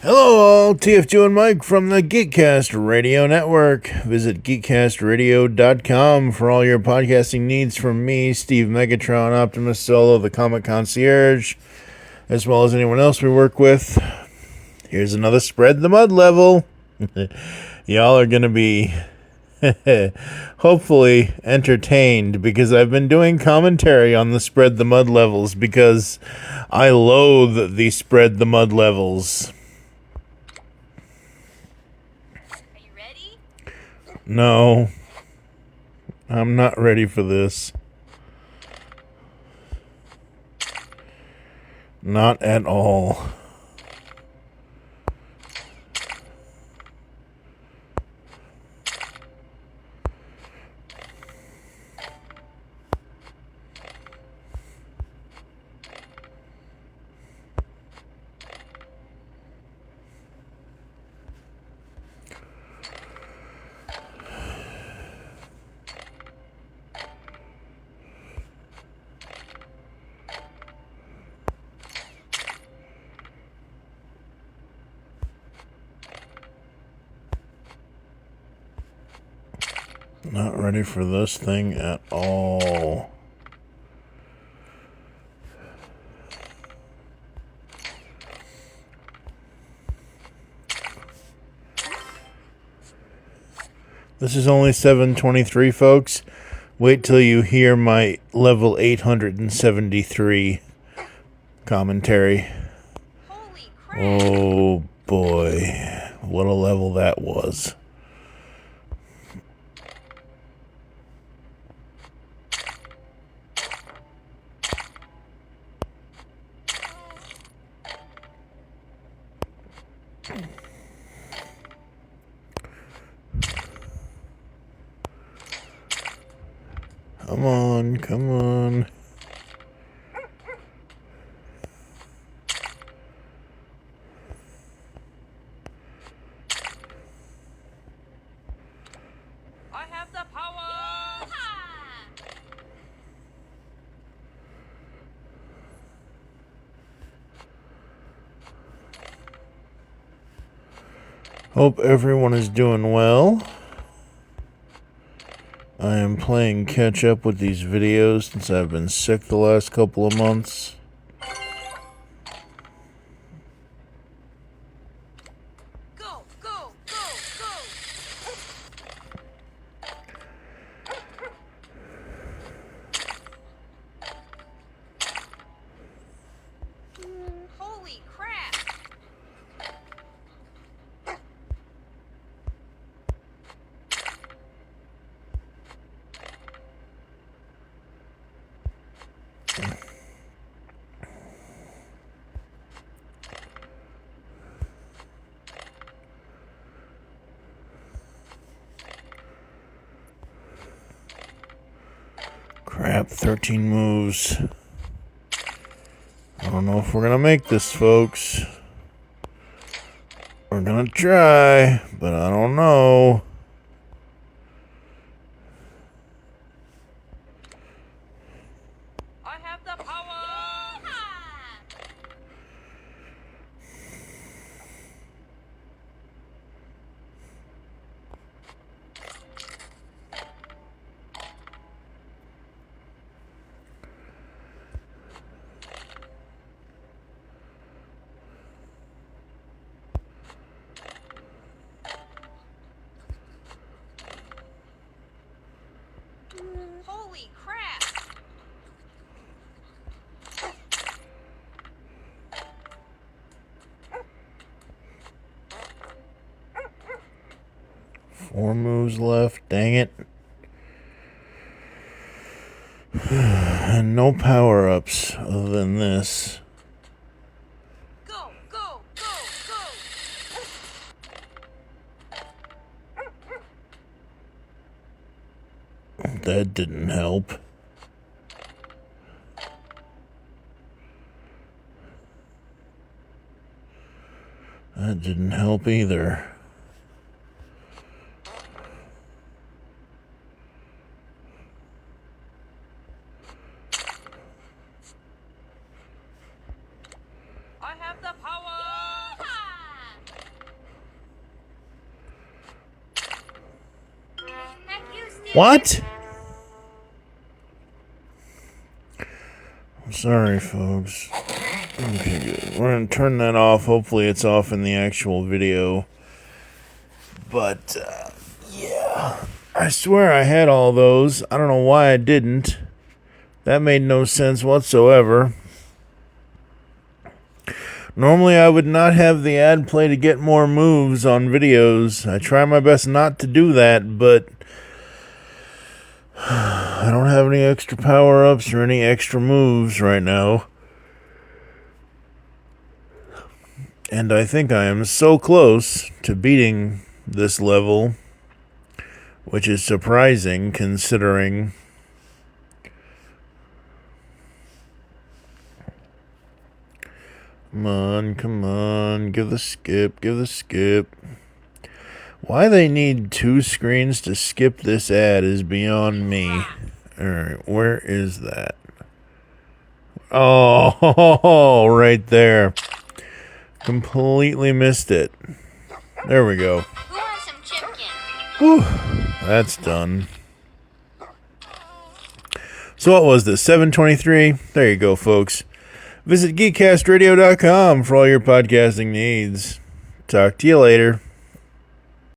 Hello all, TF2 and Mike from the GeekCast Radio Network. Visit geekcastradio.com for all your podcasting needs from me, Steve Megatron, Optimus Solo, the Comic Concierge, as well as anyone else we work with. Here's another Spread the Mud level. Y'all are going to be hopefully entertained because I've been doing commentary on the Spread the Mud levels because I loathe the Spread the Mud levels. No, I'm not ready for this. Not at all. Not ready for this thing at all. This is only 723, folks. Wait till you hear my level 873 commentary. Holy crap. Oh boy, what a level that was. Come on, come on. I have the power! Hope everyone is doing well. I am playing catch up with these videos since I've been sick the last couple of months. Go, go, go, go! Holy crap! Crap, 13 moves. I don't know if we're gonna make this, folks. We're gonna try, but I don't know. I have the power! Holy crap! Four moves left, dang it. And no power-ups other than this. Go, go, go, go! That didn't help. That didn't help either. I have the power! What? Sorry, folks. Okay, good. We're going to turn that off. Hopefully it's off in the actual video. But, yeah. I swear I had all those. I don't know why I didn't. That made no sense whatsoever. Normally I would not have the ad play to get more moves on videos. I try my best not to do that, but I don't have any extra power-ups or any extra moves right now. And I think I am so close to beating this level, which is surprising considering come on, give the skip. Why they need 2 screens to skip this ad is beyond me. Alright, where is that? Oh, right there. Completely missed it. There we go. Who wants some chicken? Whew, that's done. So what was this, 723? There you go, folks. Visit GeekCastRadio.com for all your podcasting needs. Talk to you later.